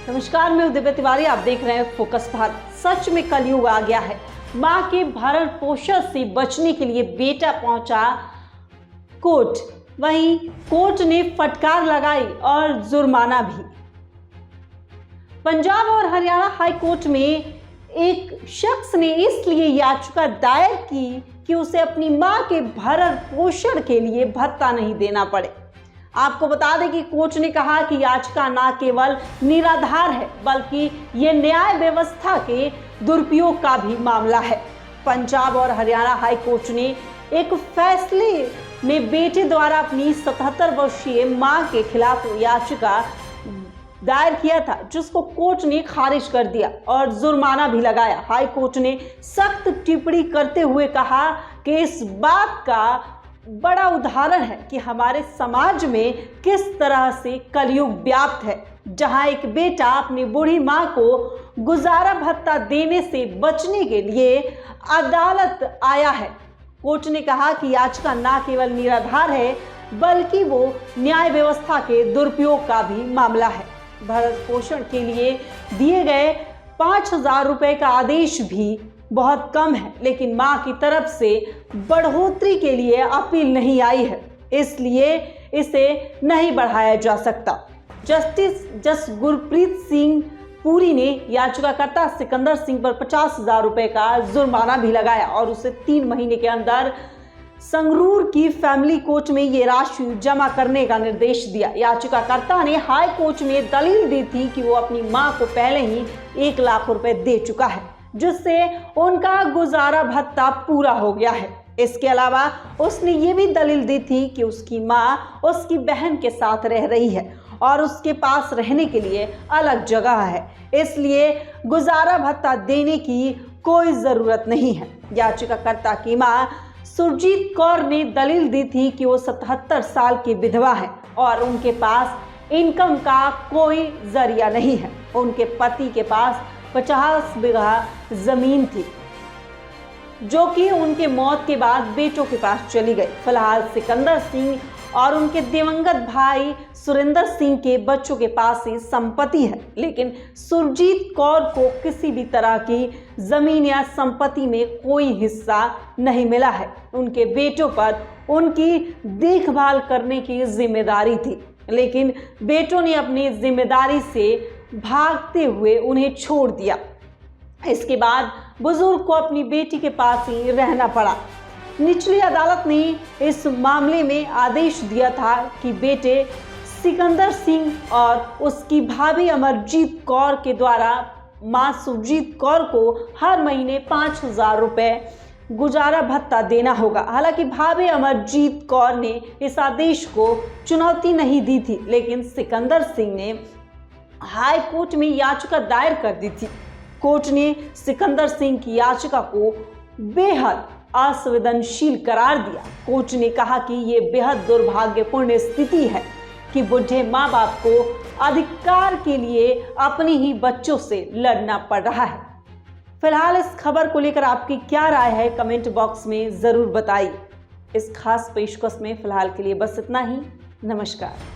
नमस्कार, मैं दिव्या तिवारी। आप देख रहे हैं फोकस भारत। सच में कलयुग आ गया है। मां के भरण पोषण से बचने के लिए बेटा पहुंचा कोर्ट। वहीं कोर्ट ने फटकार लगाई और जुर्माना भी। पंजाब और हरियाणा हाई कोर्ट में एक शख्स ने इसलिए याचिका दायर की कि उसे अपनी मां के भरण पोषण के लिए भत्ता नहीं देना पड़े। आपको बता दें कि कोर्ट ने कहा कि याचिका न केवल निराधार है बल्कि ये न्याय व्यवस्था के दुरुपयोग का भी मामला है। पंजाब और हरियाणा हाई कोर्ट ने एक फैसले में बेटे द्वारा अपनी 77 वर्षीय मां के खिलाफ याचिका दायर किया था, जिसको कोर्ट ने खारिज कर दिया और जुर्माना भी लगाया। हाई कोर्ट ने सख्त टिप्पणी करते हुए कहा कि इस बात का बड़ा उदाहरण है कि हमारे समाज में किस तरह से कलयुग व्याप्त है, जहां एक बेटा अपनी बूढ़ी मां को गुजारा भत्ता देने से बचने के लिए अदालत आया है। कोर्ट ने कहा कि याचिका न केवल निराधार है बल्कि वो न्याय व्यवस्था के दुरुपयोग का भी मामला है। भरण पोषण के लिए दिए गए 5,000 रुपए का आदेश भी बहुत कम है, लेकिन मां की तरफ से बढ़ोतरी के लिए अपील नहीं आई है, इसलिए इसे नहीं बढ़ाया जा सकता। जस्टिस गुरप्रीत सिंह पुरी ने याचिकाकर्ता सिकंदर सिंह पर 50,000 रुपए का जुर्माना भी लगाया और उसे 3 महीने के अंदर संगरूर की फैमिली कोर्ट में ये राशि जमा करने का निर्देश दिया। याचिकाकर्ता ने हाई कोर्ट में दलील दी थी कि वो अपनी मां को पहले ही 1 लाख रुपए दे चुका है, जिससे उनका गुजारा भत्ता पूरा हो गया है। इसके अलावा उसने ये भी दलील दी थी कि उसकी मां उसकी बहन के साथ रह रही है और उसके पास रहने के लिए अलग जगह है, इसलिए गुजारा भत्ता देने की कोई जरूरत नहीं है। याचिकाकर्ता की मां सुरजीत कौर ने दलील दी थी कि वो 77 साल की विधवा है और उनके पास इनकम का कोई जरिया नहीं है। उनके पति के पास 50 बीघा जमीन थी, जो कि उनके मौत के बाद बेटों के पास चली गई। फिलहाल सिकंदर सिंह और उनके दिवंगत भाई सुरेंद्र सिंह के बच्चों के पास ही संपत्ति है, लेकिन सुरजीत कौर को किसी भी तरह की जमीन या संपत्ति में कोई हिस्सा नहीं मिला है। उनके बेटों पर उनकी देखभाल करने की जिम्मेदारी थी, लेकिन बेटों ने अपनी जिम्मेदारी से भागते हुए उन्हें छोड़ दिया। इसके बाद बुजुर्ग को अपनी बेटी के पास ही रहना पड़ा। निचली अदालत ने इस मामले में आदेश दिया था कि बेटे सिकंदर सिंह और उसकी भाभी अमरजीत कौर के द्वारा मां सुरजीत कौर को हर महीने 5,000 रुपए गुजारा भत्ता देना होगा। हालांकि भाभी अमरजीत कौर ने इस आदेश को चुनौती नहीं दी थी, लेकिन सिकंदर सिंह ने हाई कोर्ट में याचिका दायर कर दी थी। कोर्ट ने सिकंदर सिंह की याचिका को बेहद असंवेदनशील करार दिया। कोर्ट ने कहा कि ये बेहद दुर्भाग्यपूर्ण स्थिति है कि बुढ़े माँ बाप को अधिकार के लिए अपने ही बच्चों से लड़ना पड़ रहा है। फिलहाल इस खबर को लेकर आपकी क्या राय है, कमेंट बॉक्स में जरूर बताइए। इस खास पेशकश में फिलहाल के लिए बस इतना ही। नमस्कार।